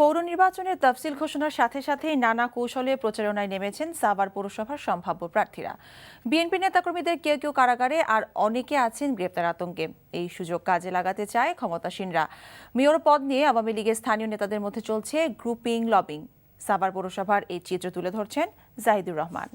পৌর নির্বাচনের তফসিল ঘোষণার সাথে সাথেই নানা কৌশলে প্রচারণায় নেমেছেন সাভার পৌরসভার সম্ভাব্য প্রার্থীরা। বিএনপি নেতাকর্মীদের কেউ কেউ কারাগারে, আর অনেকে আছেন গ্রেপ্তার আতঙ্কে। এই সুযোগ কাজে লাগাতে চায় ক্ষমতাসীনরা। মেয়র পদ নিয়ে আওয়ামী লীগের স্থানীয় নেতাদের মধ্যে চলছে গ্রুপিং, লবিং। সাভার পৌরসভার এই চিত্র তুলে ধরছেন জাহিদুর রহমান।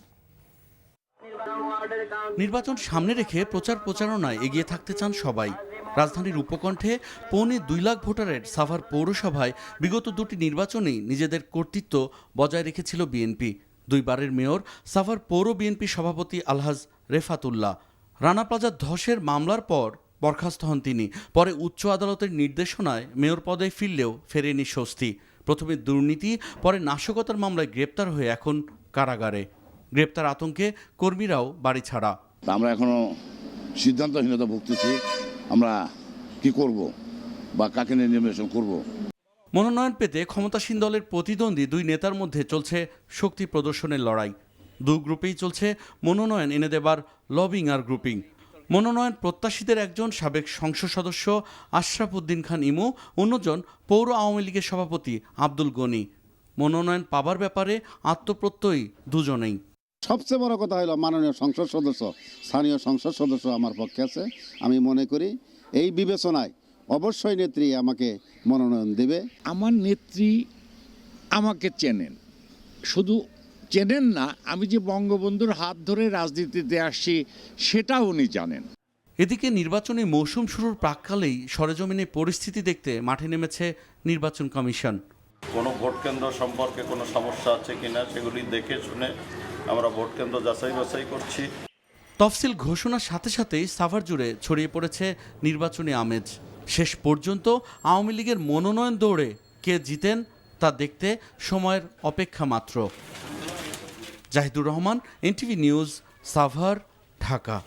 নির্বাচন সামনে রেখে প্রচারণায় এগিয়ে থাকতে চান সবাই। রাজধানীর উপকণ্ঠে 2.25 লাখ ভোটারের সাভার পৌরসভায় বিগত দুটি নির্বাচনেই নিজেদের কর্তৃত্ব বজায় রেখেছিল বিএনপি। দুইবারের মেয়র সাভার পৌর বিএনপি সভাপতি আলহাজ রেফাতুল্লাহ। রানা প্লাজা ধসের মামলার পর বরখাস্ত হন তিনি। পরে উচ্চ আদালতের নির্দেশনায় মেয়র পদে ফিরলেও ফেরেনি স্বস্তি। প্রথমে দুর্নীতি, পরে নাশকতার মামলায় গ্রেপ্তার হয়ে এখন কারাগারে। গ্রেপ্তার আতঙ্কে কর্মীরাও বাড়ি ছাড়া। আমরা এখনো সিদ্ধান্তহীনতা ভুগতেছি। আমরা কি করব বা কাকে নির্বাচন করব। মনোনয়ন পেতে ক্ষমতাসীন দলের প্রতিদ্বন্দ্বী দুই নেতার মধ্যে চলছে শক্তি প্রদর্শনের লড়াই। দুই গ্রুপেই চলছে মনোনয়ন এনে দেবার লবিং আর গ্রুপিং। মনোনয়ন প্রত্যাশীদের একজন সাবেক সংসদ সদস্য আশরাফ উদ্দিন খান ইমু, অন্যজন পৌর আওয়ামী লীগের সভাপতি আব্দুল গনি। মনোনয়ন পাবার ব্যাপারে আত্মপ্রত্যয়ী দুজনেই। সবচেয়ে বড় কথা হলো মাননীয় সংসদ সদস্য, স্থানীয় সংসদ সদস্য আমার পক্ষে আছে। আমি মনে করি এই বিবেচনায় অবশ্যই নেত্রী আমাকে মনোনয়ন দেবে। আমার নেত্রী আমাকে চেনেন, শুধু চেনেন না, আমি যে বঙ্গবন্ধুর হাত ধরে রাজনীতিতে আসছি সেটাও উনি জানেন। এদিকে নির্বাচনী মৌসুম শুরুর প্রাক্কালেই সরেজমিনে পরিস্থিতি দেখতে মাঠে নেমেছে নির্বাচন কমিশন। কোনো ভোট কেন্দ্র সম্পর্কে কোনো সমস্যা আছে কিনা সেগুলি দেখে শুনে আমরা ভোট কেন্দ্র যাচাই বাছাই করছি। তফসিল ঘোষণার সাথে সাথেই সাভার জুড়ে ছড়িয়ে পড়েছে নির্বাচনী আমেজ। শেষ পর্যন্ত আওয়ামী লীগের মনোনয়ন দৌড়ে কে জিতেন তা দেখতে সময়ের অপেক্ষা মাত্র। Zahidur Rahman, NTV news, Savar, Dhaka.